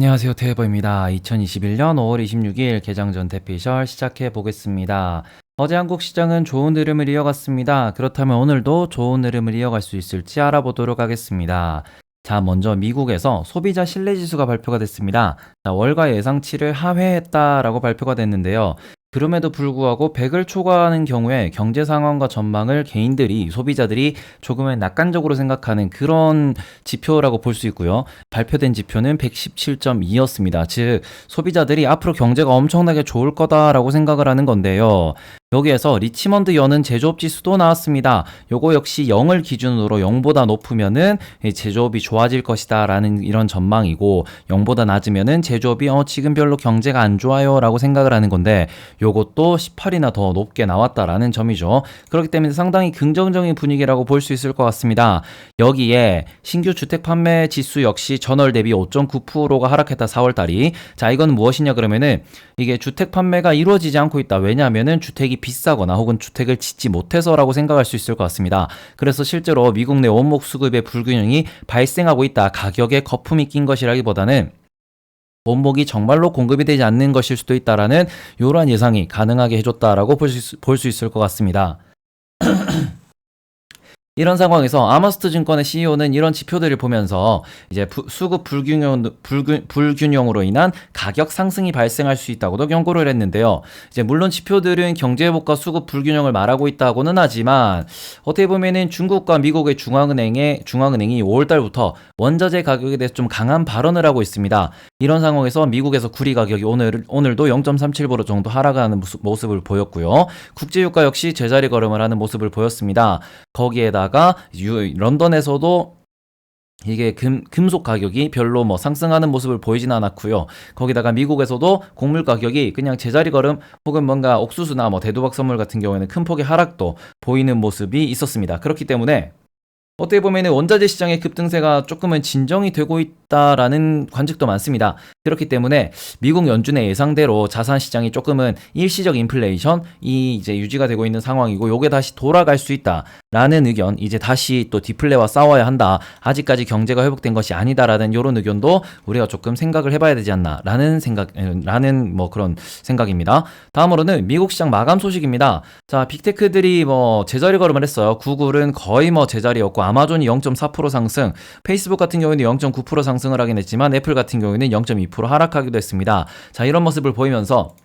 안녕하세요. 테이버입니다. 2021년 5월 26일 개장 전 대피셜 시작해 보겠습니다. 어제 한국 시장은 좋은 흐름을 이어갔습니다. 그렇다면 오늘도 좋은 흐름을 이어갈 수 있을지 알아보도록 하겠습니다. 자, 먼저 미국에서 소비자 신뢰지수가 발표가 됐습니다. 자, 월가 예상치를 하회했다라고 발표가 됐는데요. 그럼에도 불구하고 100을 초과하는 경우에 경제 상황과 전망을 개인들이, 소비자들이 조금은 낙관적으로 생각하는 그런 지표라고 볼 수 있고요. 발표된 지표는 117.2였습니다. 즉, 소비자들이 앞으로 경제가 엄청나게 좋을 거다라고 생각을 하는 건데요. 여기에서 리치먼드 여는 제조업 지수도 나왔습니다. 요거 역시 0을 기준으로 0보다 높으면은 제조업이 좋아질 것이다 라는 이런 전망이고, 0보다 낮으면은 제조업이 지금 별로 경제가 안 좋아요 라고 생각을 하는 건데, 요것도 18이나 더 높게 나왔다라는 점이죠. 그렇기 때문에 상당히 긍정적인 분위기라고 볼 수 있을 것 같습니다. 여기에 신규 주택 판매 지수 역시 전월 대비 5.9%가 하락했다, 4월달이. 자, 이건 무엇이냐 그러면은 이게 주택 판매가 이루어지지 않고 있다. 왜냐하면은 주택이 비싸거나 혹은 주택을 짓지 못해서라고 생각할 수 있을 것 같습니다. 그래서 실제로 미국 내 원목 수급의 불균형이 발생하고 있다. 가격에 거품이 낀 것이라기보다는 원목이 정말로 공급이 되지 않는 것일 수도 있다라는 이러한 예상이 가능하게 해줬다라고 볼 수 있을 것 같습니다. 이런 상황에서 아머스트 증권의 CEO는 이런 지표들을 보면서 이제 수급 불균형으로 인한 가격 상승이 발생할 수 있다고도 경고를 했는데요. 이제 물론 지표들은 경제 회복과 수급 불균형을 말하고 있다고는 하지만 어떻게 보면은 중국과 미국의 중앙은행이 5월 달부터 원자재 가격에 대해서 좀 강한 발언을 하고 있습니다. 이런 상황에서 미국에서 구리 가격이 오늘도 0.37% 정도 하락하는 모습을 보였고요. 국제유가 역시 제자리 걸음을 하는 모습을 보였습니다. 거기에다가 런던에서도 이게 금속 가격이 별로 상승하는 모습을 보이진 않았고요. 거기다가 미국에서도 곡물 가격이 그냥 제자리 걸음 혹은 뭔가 옥수수나 대두박 선물 같은 경우에는 큰 폭의 하락도 보이는 모습이 있었습니다. 그렇기 때문에 어떻게 보면 원자재 시장의 급등세가 조금은 진정이 되고 있다라는 관측도 많습니다. 그렇기 때문에 미국 연준의 예상대로 자산 시장이 조금은 일시적 인플레이션이 이제 유지가 되고 있는 상황이고, 요게 다시 돌아갈 수 있다라는 의견, 이제 다시 또 디플레와 싸워야 한다, 아직까지 경제가 회복된 것이 아니다라는 이런 의견도 우리가 조금 생각을 해봐야 되지 않나라는 그런 생각입니다. 다음으로는 미국 시장 마감 소식입니다. 자, 빅테크들이 제자리 걸음을 했어요. 구글은 거의 제자리였고, 아마존이 0.4% 상승, 페이스북 같은 경우에는 0.9% 상승을 하긴 했지만 애플 같은 경우에는 0.2% 하락하기도 했습니다. 자, 이런 모습을 보이면서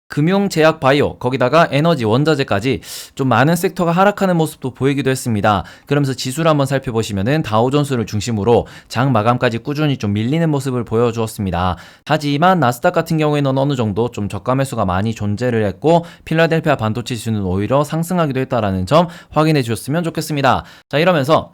금융, 제약, 바이오, 거기다가 에너지, 원자재까지 좀 많은 섹터가 하락하는 모습도 보이기도 했습니다. 그러면서 지수를 한번 살펴보시면은 다우존스를 중심으로 장 마감까지 꾸준히 좀 밀리는 모습을 보여주었습니다. 하지만 나스닥 같은 경우에는 어느 정도 좀 저가 매수가 많이 존재를 했고, 필라델피아 반도체 지수는 오히려 상승하기도 했다라는 점 확인해 주셨으면 좋겠습니다. 자, 이러면서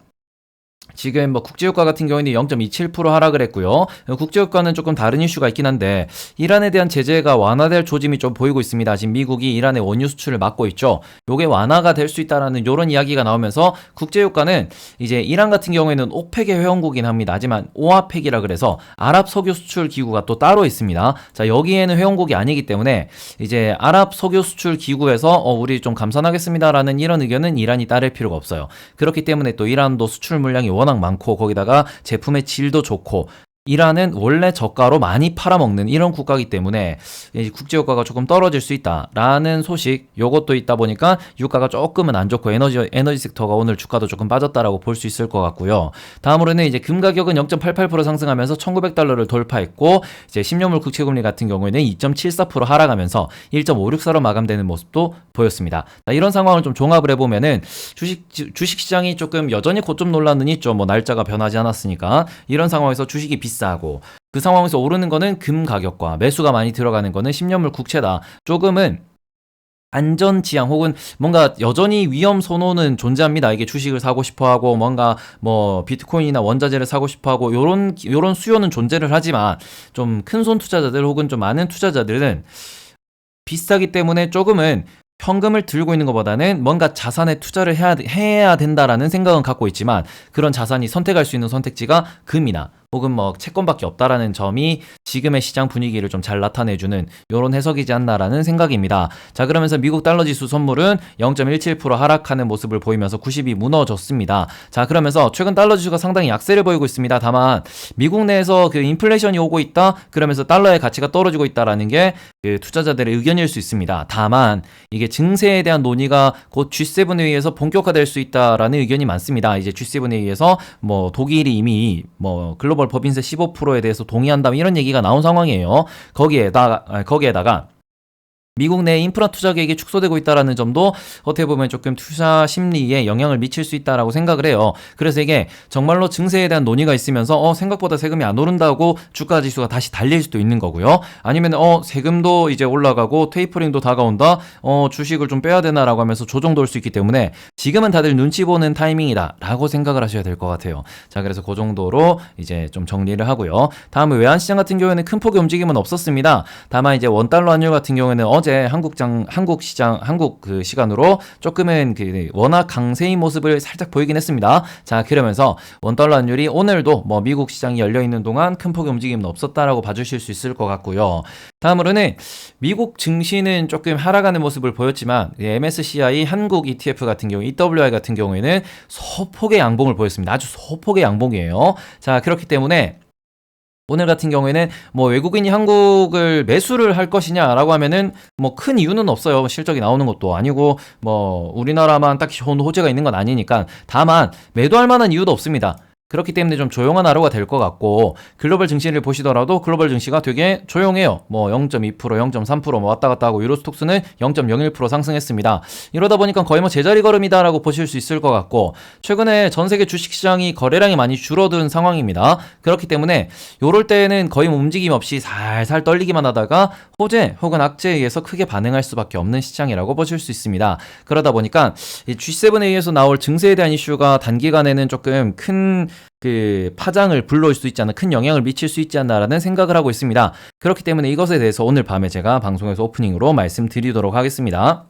지금 국제유가 같은 경우에는 0.27% 하락을 했고요. 국제유가는 조금 다른 이슈가 있긴 한데, 이란에 대한 제재가 완화될 조짐이 좀 보이고 있습니다. 지금 미국이 이란의 원유 수출을 막고 있죠. 요게 완화가 될 수 있다라는 이런 이야기가 나오면서 국제유가는 이제 이란 같은 경우에는 오펙의 회원국이긴 합니다. 하지만 오아펙이라 그래서 아랍 석유 수출 기구가 또 따로 있습니다. 자, 여기에는 회원국이 아니기 때문에 이제 아랍 석유 수출 기구에서 우리 좀 감산하겠습니다라는 이런 의견은 이란이 따를 필요가 없어요. 그렇기 때문에 또 이란도 수출 물량이 워낙 많고, 거기다가 제품의 질도 좋고, 이란은 원래 저가로 많이 팔아먹는 이런 국가이기 때문에 국제유가가 조금 떨어질 수 있다라는 소식, 요것도 있다 보니까 유가가 조금은 안 좋고, 에너지 섹터가 오늘 주가도 조금 빠졌다라고 볼 수 있을 것 같고요. 다음으로는 이제 금 가격은 0.88% 상승하면서 1900달러를 돌파했고, 이제 10년물 국채금리 같은 경우에는 2.74% 하락하면서 1.564로 마감되는 모습도 보였습니다. 자, 이런 상황을 좀 종합을 해보면은 주식 시장이 조금 여전히 고점 논란은 있죠. 날짜가 변하지 않았으니까. 이런 상황에서 주식이 비싸고, 그 상황에서 오르는 거는 금 가격과 매수가 많이 들어가는 거는 10년물 국채다. 조금은 안전지향 혹은 뭔가 여전히 위험 선호는 존재합니다. 이게 주식을 사고 싶어하고 뭔가 비트코인이나 원자재를 사고 싶어하고 요런 수요는 존재를 하지만, 좀 큰손 투자자들 혹은 좀 많은 투자자들은 비싸기 때문에 조금은 현금을 들고 있는 것보다는 뭔가 자산에 투자를 해야 된다라는 생각은 갖고 있지만, 그런 자산이 선택할 수 있는 선택지가 금이나 혹은 뭐 채권밖에 없다라는 점이 지금의 시장 분위기를 좀 잘 나타내주는 이런 해석이지 않나라는 생각입니다. 자, 그러면서 미국 달러 지수 선물은 0.17% 하락하는 모습을 보이면서 90이 무너졌습니다. 자, 그러면서 최근 달러 지수가 상당히 약세를 보이고 있습니다. 다만 미국 내에서 그 인플레이션이 오고 있다, 그러면서 달러의 가치가 떨어지고 있다라는 게 그 투자자들의 의견일 수 있습니다. 다만 이게 증세에 대한 논의가 곧 G7 회의에서 본격화될 수 있다라는 의견이 많습니다. 이제 G7 회의에서 뭐 독일이 이미 뭐 글로벌 법인세 15%에 대해서 동의한다 이런 얘기가 나온 상황이에요. 거기에다가 미국 내 인프라 투자 계획이 축소되고 있다는 점도 어떻게 보면 조금 투자 심리에 영향을 미칠 수 있다라고 생각을 해요. 그래서 이게 정말로 증세에 대한 논의가 있으면서 생각보다 세금이 안 오른다고 주가 지수가 다시 달릴 수도 있는 거고요. 아니면 세금도 이제 올라가고 테이퍼링도 다가온다. 주식을 좀 빼야 되나라고 하면서 조정도 올 수 있기 때문에 지금은 다들 눈치 보는 타이밍이다라고 생각을 하셔야 될 것 같아요. 자, 그래서 그 정도로 이제 좀 정리를 하고요. 다음은 외환시장 같은 경우에는 큰 폭의 움직임은 없었습니다. 다만 이제 원달러 환율 같은 경우에는 어제 한국 그 시간으로 조금은 그 워낙 강세인 모습을 살짝 보이긴 했습니다. 자, 그러면서 원달러 환율이 오늘도 뭐 미국 시장이 열려 있는 동안 큰 폭의 움직임은 없었다라고 봐주실 수 있을 것 같고요. 다음으로는 미국 증시는 조금 하락하는 모습을 보였지만 MSCI 한국 ETF 같은 경우, EWI 같은 경우에는 소폭의 양봉을 보였습니다. 아주 소폭의 양봉이에요. 자, 그렇기 때문에 오늘 같은 경우에는 뭐 외국인이 한국을 매수를 할 것이냐라고 하면은 뭐 큰 이유는 없어요. 실적이 나오는 것도 아니고 뭐 우리나라만 딱히 좋은 호재가 있는 건 아니니까. 다만 매도할 만한 이유도 없습니다. 그렇기 때문에 좀 조용한 하루가 될 것 같고, 글로벌 증시를 보시더라도 글로벌 증시가 되게 조용해요. 뭐 0.2%, 0.3% 뭐 왔다 갔다 하고 유로스톡스는 0.01% 상승했습니다. 이러다 보니까 거의 뭐 제자리 걸음이다라고 보실 수 있을 것 같고, 최근에 전 세계 주식시장이 거래량이 많이 줄어든 상황입니다. 그렇기 때문에 요럴 때는 거의 움직임 없이 살살 떨리기만 하다가 호재 혹은 악재에 의해서 크게 반응할 수밖에 없는 시장이라고 보실 수 있습니다. 그러다 보니까 이 G7에 의해서 나올 증세에 대한 이슈가 단기간에는 조금 큰 그 파장을 불러올 수 있지 않나, 큰 영향을 미칠 수 있지 않나라는 생각을 하고 있습니다. 그렇기 때문에 이것에 대해서 오늘 밤에 제가 방송에서 오프닝으로 말씀드리도록 하겠습니다.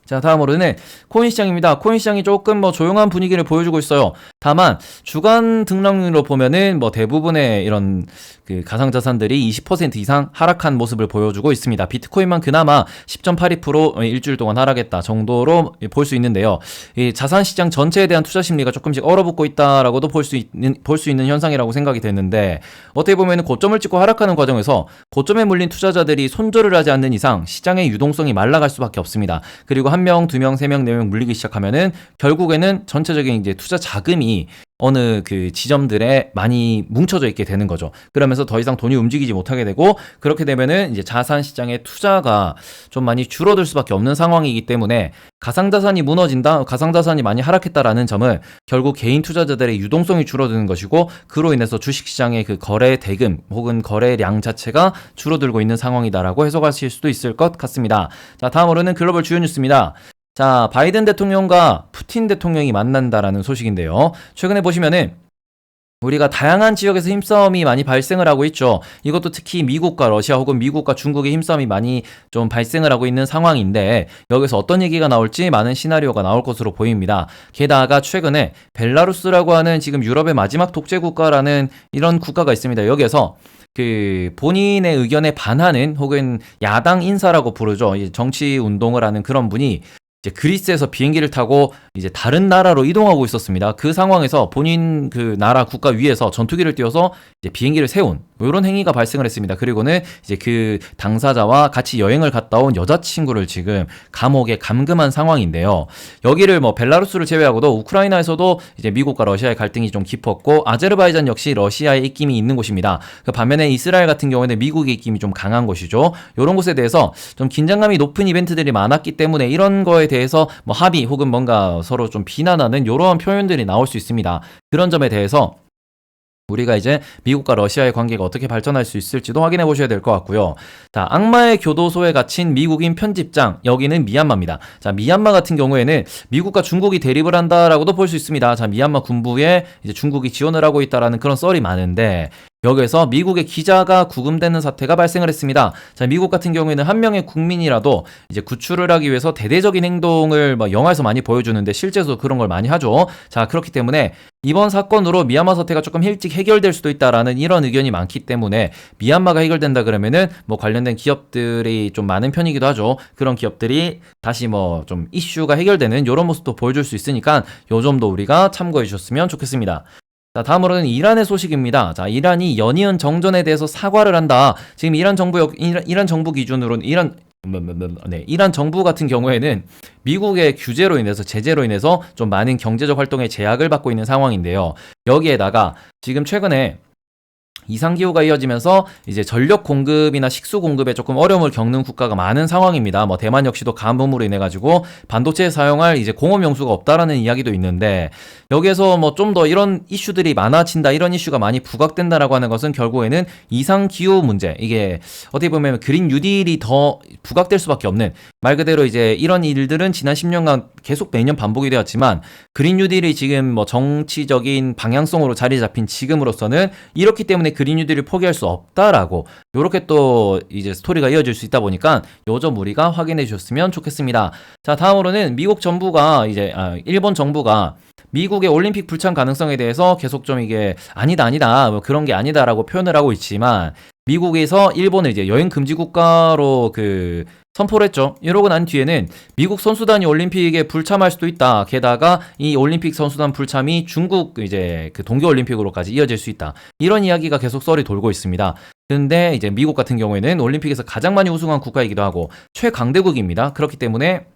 자, 다음으로는 코인 시장입니다. 코인 시장이 조금 뭐 조용한 분위기를 보여주고 있어요. 다만 주간 등락률로 보면은 뭐 대부분의 이런 그 가상자산들이 20% 이상 하락한 모습을 보여주고 있습니다. 비트코인만 그나마 10.82% 일주일 동안 하락했다 정도로 볼 수 있는데요. 이 자산 시장 전체에 대한 투자 심리가 조금씩 얼어붙고 있다라고도 볼 수 있는 현상이라고 생각이 되는데, 어떻게 보면은 고점을 찍고 하락하는 과정에서 고점에 물린 투자자들이 손절을 하지 않는 이상 시장의 유동성이 말라갈 수밖에 없습니다. 그리고 1명, 2명, 3명, 4명 물리기 시작하면은 결국에는 전체적인 이제 투자 자금이 어느 그 지점들에 많이 뭉쳐져 있게 되는 거죠. 그러면서 더 이상 돈이 움직이지 못하게 되고, 그렇게 되면은 이제 자산 시장의 투자가 좀 많이 줄어들 수밖에 없는 상황이기 때문에 가상자산이 무너진다, 가상자산이 많이 하락했다라는 점은 결국 개인 투자자들의 유동성이 줄어드는 것이고, 그로 인해서 주식시장의 그 거래 대금 혹은 거래량 자체가 줄어들고 있는 상황이다라고 해석하실 수도 있을 것 같습니다. 자, 다음으로는 글로벌 주요 뉴스입니다. 자, 바이든 대통령과 푸틴 대통령이 만난다라는 소식인데요. 최근에 보시면은 우리가 다양한 지역에서 힘싸움이 많이 발생을 하고 있죠. 이것도 특히 미국과 러시아 혹은 미국과 중국의 힘싸움이 많이 좀 발생을 하고 있는 상황인데, 여기서 어떤 얘기가 나올지 많은 시나리오가 나올 것으로 보입니다. 게다가 최근에 벨라루스라고 하는 지금 유럽의 마지막 독재 국가라는 이런 국가가 있습니다. 여기에서 그 본인의 의견에 반하는 혹은 야당 인사라고 부르죠. 정치 운동을 하는 그런 분이 이제 그리스에서 비행기를 타고 이제 다른 나라로 이동하고 있었습니다. 그 상황에서 본인 그 나라 국가 위에서 전투기를 띄워서 이제 비행기를 세운 이런 행위가 발생을 했습니다. 그리고는 이제 그 당사자와 같이 여행을 갔다 온 여자친구를 지금 감옥에 감금한 상황인데요. 여기를 뭐 벨라루스를 제외하고도 우크라이나에서도 이제 미국과 러시아의 갈등이 좀 깊었고, 아제르바이잔 역시 러시아의 입김이 있는 곳입니다. 그 반면에 이스라엘 같은 경우에는 미국의 입김이 좀 강한 곳이죠. 이런 곳에 대해서 좀 긴장감이 높은 이벤트들이 많았기 때문에 이런 거에 대해서 뭐 합의 혹은 뭔가 서로 좀 비난하는 이런 표현들이 나올 수 있습니다. 그런 점에 대해서 우리가 이제 미국과 러시아의 관계가 어떻게 발전할 수 있을지도 확인해 보셔야 될 것 같고요. 자, 악마의 교도소에 갇힌 미국인 편집장, 여기는 미얀마입니다. 자, 미얀마 같은 경우에는 미국과 중국이 대립을 한다라고도 볼 수 있습니다. 자, 미얀마 군부에 이제 중국이 지원을 하고 있다라는 그런 썰이 많은데, 여기에서 미국의 기자가 구금되는 사태가 발생을 했습니다. 자, 미국 같은 경우에는 한 명의 국민이라도 이제 구출을 하기 위해서 대대적인 행동을 뭐 영화에서 많이 보여주는데 실제로 그런 걸 많이 하죠. 자, 그렇기 때문에 이번 사건으로 미얀마 사태가 조금 일찍 해결될 수도 있다라는 이런 의견이 많기 때문에 미얀마가 해결된다 그러면은 뭐 관련된 기업들이 좀 많은 편이기도 하죠. 그런 기업들이 다시 뭐 좀 이슈가 해결되는 이런 모습도 보여줄 수 있으니까 요 점도 우리가 참고해 주셨으면 좋겠습니다. 자, 다음으로는 이란의 소식입니다. 자, 이란이 연이은 정전에 대해서 사과를 한다. 지금 이란 정부 기준으로는 이란 정부 같은 경우에는 미국의 규제로 인해서 제재로 인해서 좀 많은 경제적 활동에 제약을 받고 있는 상황인데요. 여기에다가 지금 최근에 이상기후가 이어지면서 이제 전력 공급이나 식수 공급에 조금 어려움을 겪는 국가가 많은 상황입니다. 뭐 대만 역시도 가뭄으로 인해 가지고 반도체에 사용할 이제 공업 용수가 없다라는 이야기도 있는데 여기에서 뭐 좀 더 이런 이슈들이 많아진다, 이런 이슈가 많이 부각된다라고 하는 것은 결국에는 이상기후 문제, 이게 어떻게 보면 그린 뉴딜이 더 부각될 수밖에 없는, 말 그대로 이제 이런 일들은 지난 10년간 계속 매년 반복이 되었지만 그린 뉴딜이 지금 뭐 정치적인 방향성으로 자리 잡힌 지금으로서는 이렇기 때문에 그린 뉴딜을 포기할 수 없다라고, 요렇게 또 이제 스토리가 이어질 수 있다 보니까 요 점 우리가 확인해 주셨으면 좋겠습니다. 자, 다음으로는 미국 정부가 일본 정부가 미국의 올림픽 불참 가능성에 대해서 계속 좀 이게 아니다 뭐 그런 게 아니다라고 표현을 하고 있지만 미국에서 일본을 이제 여행 금지 국가로 선포를 했죠. 이러고 난 뒤에는 미국 선수단이 올림픽에 불참할 수도 있다. 게다가 이 올림픽 선수단 불참이 중국 이제 동계올림픽으로까지 이어질 수 있다. 이런 이야기가 계속 썰이 돌고 있습니다. 근데 이제 미국 같은 경우에는 올림픽에서 가장 많이 우승한 국가이기도 하고 최강대국입니다. 그렇기 때문에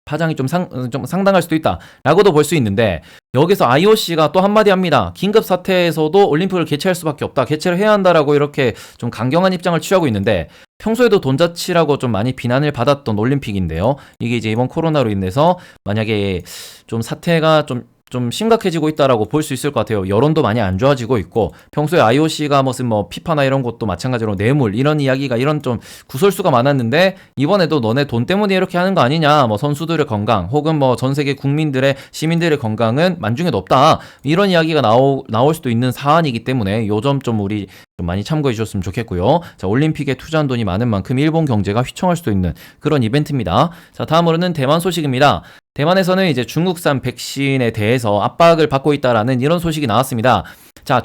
파장이 좀 상당할 수도 있다라고도 볼 수 있는데, 여기서 IOC가 또 한마디 합니다. 긴급 사태에서도 올림픽을 개최할 수밖에 없다, 개최를 해야 한다라고 이렇게 좀 강경한 입장을 취하고 있는데, 평소에도 돈자치라고 좀 많이 비난을 받았던 올림픽인데요. 이게 이제 이번 코로나로 인해서 만약에 좀 사태가 좀 심각해지고 있다라고 볼 수 있을 것 같아요. 여론도 많이 안 좋아지고 있고, 평소에 IOC가 무슨 뭐 피파나 이런 것도 마찬가지로 뇌물 이런 이야기가 이런 좀 구설수가 많았는데, 이번에도 너네 돈 때문에 이렇게 하는 거 아니냐, 뭐 선수들의 건강 혹은 뭐 전 세계 국민들의 시민들의 건강은 만중에도 없다, 이런 이야기가 나올 수도 있는 사안이기 때문에 요 점 좀 우리 좀 많이 참고해 주셨으면 좋겠고요. 자, 올림픽에 투자한 돈이 많은 만큼 일본 경제가 휘청할 수도 있는 그런 이벤트입니다. 자, 다음으로는 대만 소식입니다. 대만에서는 이제 중국산 백신에 대해서 압박을 받고 있다라는 이런 소식이 나왔습니다. 자,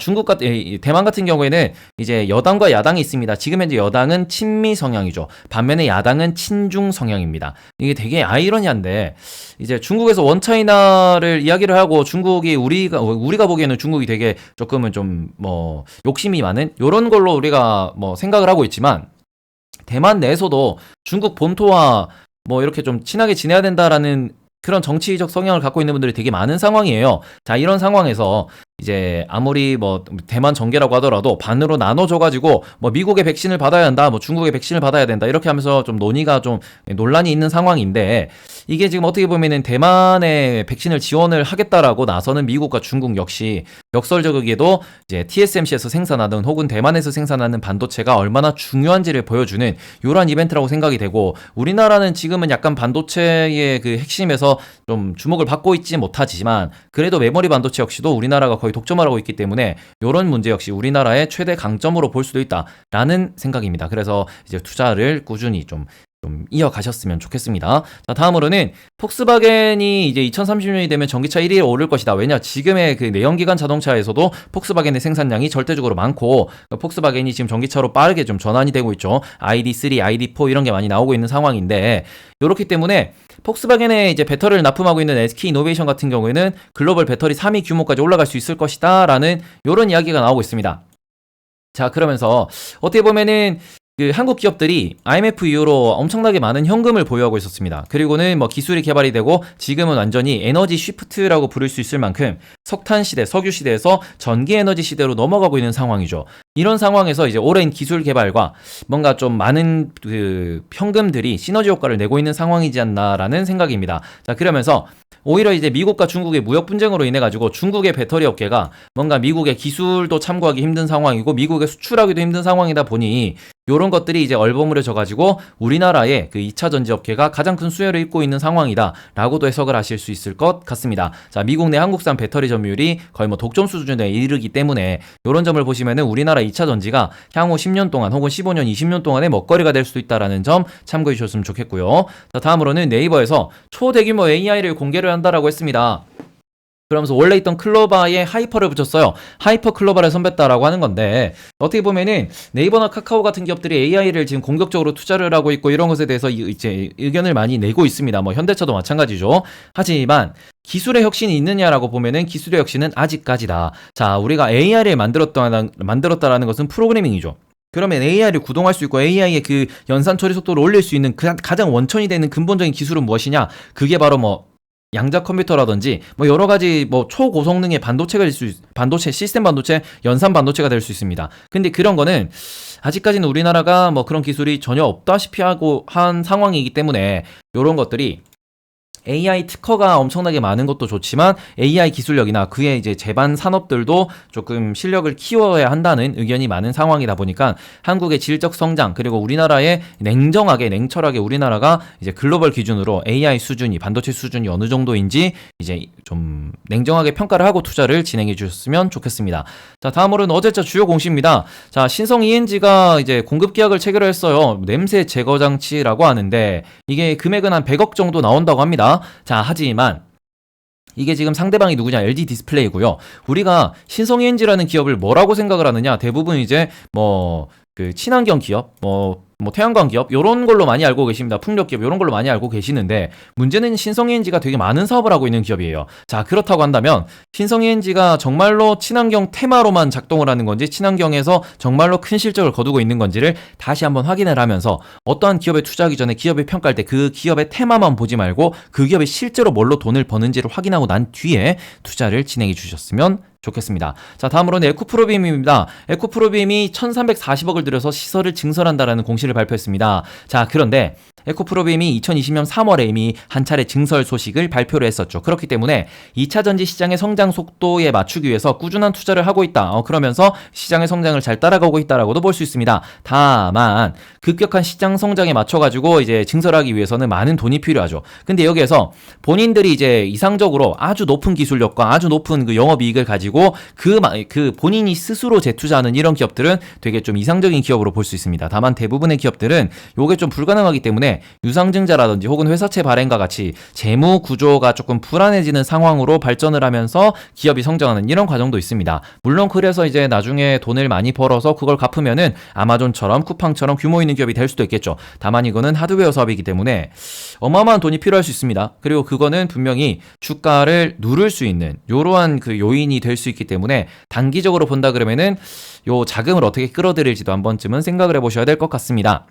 대만 같은 경우에는 이제 여당과 야당이 있습니다. 지금 현재 여당은 친미 성향이죠. 반면에 야당은 친중 성향입니다. 이게 되게 아이러니한데, 이제 중국에서 원차이나를 이야기를 하고 중국이 우리가 보기에는 중국이 되게 조금은 좀 뭐 욕심이 많은 요런 걸로 우리가 뭐 생각을 하고 있지만, 대만 내에서도 중국 본토와 뭐 이렇게 좀 친하게 지내야 된다라는 그런 정치적 성향을 갖고 있는 분들이 되게 많은 상황이에요. 자, 이런 상황에서 이제 아무리 뭐 대만 정계라고 하더라도 반으로 나눠줘가지고 뭐 미국의 백신을 받아야 한다, 뭐 중국의 백신을 받아야 된다, 이렇게 하면서 좀 논란이 있는 상황인데, 이게 지금 어떻게 보면은 대만에 백신을 지원을 하겠다라고 나서는 미국과 중국 역시 역설적이게도 이제 TSMC에서 생산하는 혹은 대만에서 생산하는 반도체가 얼마나 중요한지를 보여주는 이러한 이벤트라고 생각이 되고, 우리나라는 지금은 약간 반도체의 핵심에서 좀 주목을 받고 있지 못하지만 그래도 메모리 반도체 역시도 우리나라가 거의 독점을 하고 있기 때문에 이런 문제 역시 우리나라의 최대 강점으로 볼 수도 있다라는 생각입니다. 그래서 이제 투자를 꾸준히 좀 이어가셨으면 좋겠습니다. 자, 다음으로는 폭스바겐이 이제 2030년이 되면 전기차 1위에 오를 것이다. 왜냐, 지금의 내연기관 자동차에서도 폭스바겐의 생산량이 절대적으로 많고, 폭스바겐이 지금 전기차로 빠르게 좀 전환이 되고 있죠. ID3, ID4 이런 게 많이 나오고 있는 상황인데, 이렇기 때문에 폭스바겐에 이제 배터리를 납품하고 있는 SK 이노베이션 같은 경우에는 글로벌 배터리 3위 규모까지 올라갈 수 있을 것이다라는 이런 이야기가 나오고 있습니다. 자, 그러면서 어떻게 보면은 한국 기업들이 IMF 이후로 엄청나게 많은 현금을 보유하고 있었습니다. 그리고는 뭐 기술이 개발이 되고 지금은 완전히 에너지 쉬프트라고 부를 수 있을 만큼 석탄 시대, 석유 시대에서 전기 에너지 시대로 넘어가고 있는 상황이죠. 이런 상황에서 이제 오랜 기술 개발과 뭔가 좀 많은 현금들이 시너지 효과를 내고 있는 상황이지 않나라는 생각입니다. 자, 그러면서 오히려 이제 미국과 중국의 무역 분쟁으로 인해 가지고 중국의 배터리 업계가 뭔가 미국의 기술도 참고하기 힘든 상황이고 미국에 수출하기도 힘든 상황이다 보니 요런 것들이 이제 얼버무려져 가지고 우리나라의 그 2차 전지 업계가 가장 큰 수혜를 입고 있는 상황이다라고도 해석을 하실 수 있을 것 같습니다. 자, 미국 내 한국산 배터리 점유율이 거의 뭐 독점 수준에 이르기 때문에 요런 점을 보시면은 우리나라 2차 전지가 향후 10년 동안 혹은 15년, 20년 동안의 먹거리가 될 수 있다라는 점 참고해 주셨으면 좋겠고요. 자, 다음으로는 네이버에서 초대규모 AI를 공개를 한다라고 했습니다. 그러면서 원래 있던 클로바에 하이퍼를 붙였어요. 하이퍼 클로바를 선배다라고 하는 건데, 어떻게 보면은 네이버나 카카오 같은 기업들이 AI를 지금 공격적으로 투자를 하고 있고 이런 것에 대해서 이제 의견을 많이 내고 있습니다. 뭐 현대차도 마찬가지죠. 하지만 기술의 혁신이 있느냐라고 보면은 기술의 혁신은 아직까지다. 자, 우리가 AI를 만들었다라는 것은 프로그래밍이죠. 그러면 AI를 구동할 수 있고 AI의 그 연산 처리 속도를 올릴 수 있는 가장 원천이 되는 근본적인 기술은 무엇이냐? 그게 바로 뭐 양자 컴퓨터라든지 뭐 여러 가지 뭐 초고성능의 반도체, 시스템 반도체, 연산 반도체가 될 수 있습니다. 근데 그런 거는 아직까지는 우리나라가 뭐 그런 기술이 전혀 없다시피 하고 한 상황이기 때문에 이런 것들이 AI 특허가 엄청나게 많은 것도 좋지만 AI 기술력이나 그의 이제 제반 산업들도 조금 실력을 키워야 한다는 의견이 많은 상황이다 보니까 한국의 질적 성장 그리고 우리나라의 냉철하게 우리나라가 이제 글로벌 기준으로 AI 수준이 반도체 수준이 어느 정도인지 이제 좀 냉정하게 평가를 하고 투자를 진행해 주셨으면 좋겠습니다. 자, 다음으로는 어제자 주요 공시입니다. 자, 신성 ENG가 이제 공급 계약을 체결했어요. 냄새 제거 장치라고 하는데 이게 금액은 한 100억 정도 나온다고 합니다. 자, 하지만 이게 지금 상대방이 누구냐? LG 디스플레이고요. 우리가 신성 ENG라는 기업을 뭐라고 생각을 하느냐? 대부분 이제 뭐 그 친환경 기업, 뭐 태양광 기업 요런 걸로 많이 알고 계십니다. 풍력 기업 요런 걸로 많이 알고 계시는데 문제는 신성 ENG가 되게 많은 사업을 하고 있는 기업이에요. 자, 그렇다고 한다면 신성 ENG가 정말로 친환경 테마로만 작동을 하는 건지 친환경에서 정말로 큰 실적을 거두고 있는 건지를 다시 한번 확인을 하면서 어떠한 기업에 투자하기 전에 기업을 평가할 때 그 기업의 테마만 보지 말고 그 기업이 실제로 뭘로 돈을 버는지를 확인하고 난 뒤에 투자를 진행해 주셨으면 좋겠습니다. 자, 다음으로는 에코프로빔입니다. 에코프로빔이 1340억을 들여서 시설을 증설한다라는 공시를 발표했습니다. 자, 그런데 에코프로빔이 2020년 3월에 이미 한 차례 증설 소식을 발표를 했었죠. 그렇기 때문에 2차 전지 시장의 성장 속도에 맞추기 위해서 꾸준한 투자를 하고 있다. 그러면서 시장의 성장을 잘 따라가고 있다라고도 볼 수 있습니다. 다만 급격한 시장 성장에 맞춰가지고 이제 증설하기 위해서는 많은 돈이 필요하죠. 근데 여기에서 본인들이 이제 이상적으로 아주 높은 기술력과 아주 높은 그 영업이익을 가지고 그 본인이 스스로 재투자하는 이런 기업들은 되게 좀 이상적인 기업으로 볼 수 있습니다. 다만 대부분의 기업들은 요게 좀 불가능하기 때문에 유상증자라든지 혹은 회사채 발행과 같이 재무 구조가 조금 불안해지는 상황으로 발전을 하면서 기업이 성장하는 이런 과정도 있습니다. 물론 그래서 이제 나중에 돈을 많이 벌어서 그걸 갚으면은 아마존처럼 쿠팡처럼 규모 있는 기업이 될 수도 있겠죠. 다만 이거는 하드웨어 사업이기 때문에 어마어마한 돈이 필요할 수 있습니다. 그리고 그거는 분명히 주가를 누를 수 있는 이러한 그 요인이 될 수 있기 때문에 단기적으로 본다 그러면은 요 자금을 어떻게 끌어들일지도 한 번쯤은 생각을 해보셔야 될 것 같습니다.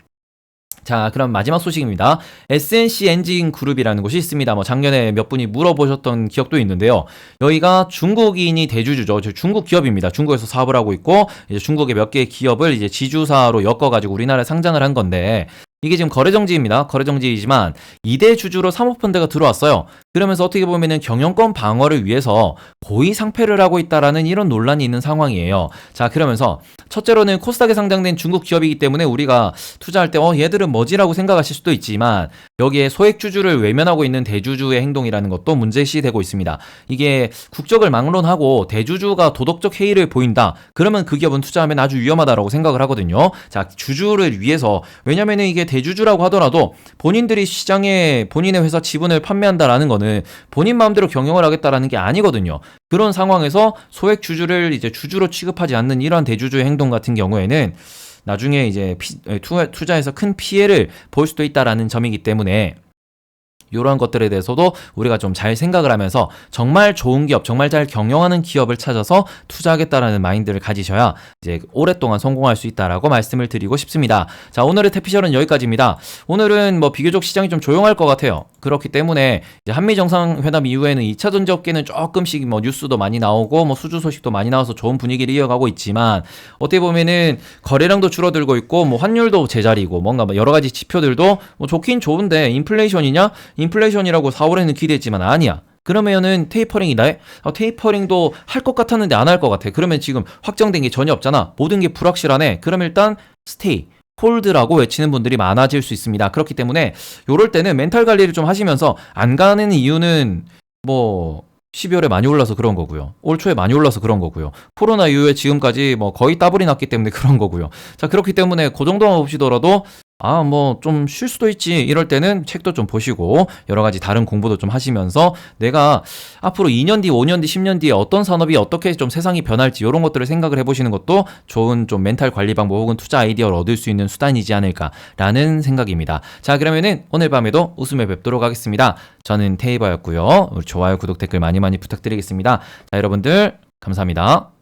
자, 그럼 마지막 소식입니다. SNC 엔진 그룹이라는 곳이 있습니다. 뭐 작년에 몇 분이 물어보셨던 기업도 있는데요. 여기가 중국인이 대주주죠. 중국 기업입니다. 중국에서 사업을 하고 있고 이제 중국의 몇 개의 기업을 이제 지주사로 엮어가지고 우리나라에 상장을 한 건데 이게 지금 거래정지입니다. 거래정지이지만 2대 주주로 사모펀드가 들어왔어요. 그러면서 어떻게 보면은 경영권 방어를 위해서 고의 상패를 하고 있다라는 이런 논란이 있는 상황이에요. 자, 그러면서 첫째로는 코스닥에 상장된 중국 기업이기 때문에 우리가 투자할 때 얘들은 뭐지라고 생각하실 수도 있지만 여기에 소액 주주를 외면하고 있는 대주주의 행동이라는 것도 문제시되고 있습니다. 이게 국적을 막론하고 대주주가 도덕적 해이를 보인다. 그러면 그 기업은 투자하면 아주 위험하다라고 생각을 하거든요. 자, 주주를 위해서 왜냐면은 이게 대주주라고 하더라도 본인들이 시장에 본인의 회사 지분을 판매한다라는 거는 본인 마음대로 경영을 하겠다라는 게 아니거든요. 그런 상황에서 소액 주주를 이제 주주로 취급하지 않는 이러한 대주주의 행동 같은 경우에는 나중에 이제 투자에서 큰 피해를 볼 수도 있다라는 점이기 때문에 이러한 것들에 대해서도 우리가 좀 잘 생각을 하면서 정말 좋은 기업, 정말 잘 경영하는 기업을 찾아서 투자하겠다라는 마인드를 가지셔야 이제 오랫동안 성공할 수 있다라고 말씀을 드리고 싶습니다. 자, 오늘의 태피셜은 여기까지입니다. 오늘은 뭐 비교적 시장이 좀 조용할 것 같아요. 그렇기 때문에 이제 한미 정상회담 이후에는 2차 전지 업계는 조금씩 뭐 뉴스도 많이 나오고 뭐 수주 소식도 많이 나와서 좋은 분위기를 이어가고 있지만 어떻게 보면은 거래량도 줄어들고 있고 뭐 환율도 제자리고 뭔가 뭐 여러 가지 지표들도 뭐 좋긴 좋은데 인플레이션이냐? 인플레이션이라고 4월에는 기대했지만 아니야. 그러면은 테이퍼링이다. 테이퍼링도 할 것 같았는데 안 할 것 같아. 그러면 지금 확정된 게 전혀 없잖아. 모든 게 불확실하네. 그럼 일단 스테이. 홀드라고 외치는 분들이 많아질 수 있습니다. 그렇기 때문에 요럴 때는 멘탈 관리를 좀 하시면서 안 가는 이유는 뭐 12월에 많이 올라서 그런 거고요. 올 초에 많이 올라서 그런 거고요. 코로나 이후에 지금까지 뭐 거의 따블이 났기 때문에 그런 거고요. 자, 그렇기 때문에 그 정도만 봅시더라도 뭐 좀 쉴 수도 있지. 이럴 때는 책도 좀 보시고 여러 가지 다른 공부도 좀 하시면서 내가 앞으로 2년 뒤, 5년 뒤, 10년 뒤에 어떤 산업이 어떻게 좀 세상이 변할지 이런 것들을 생각을 해보시는 것도 좋은 좀 멘탈 관리 방법 혹은 투자 아이디어를 얻을 수 있는 수단이지 않을까라는 생각입니다. 자, 그러면은 오늘 밤에도 웃음에 뵙도록 하겠습니다. 저는 테이버였고요. 우리 좋아요, 구독, 댓글 많이 많이 부탁드리겠습니다. 자, 여러분들 감사합니다.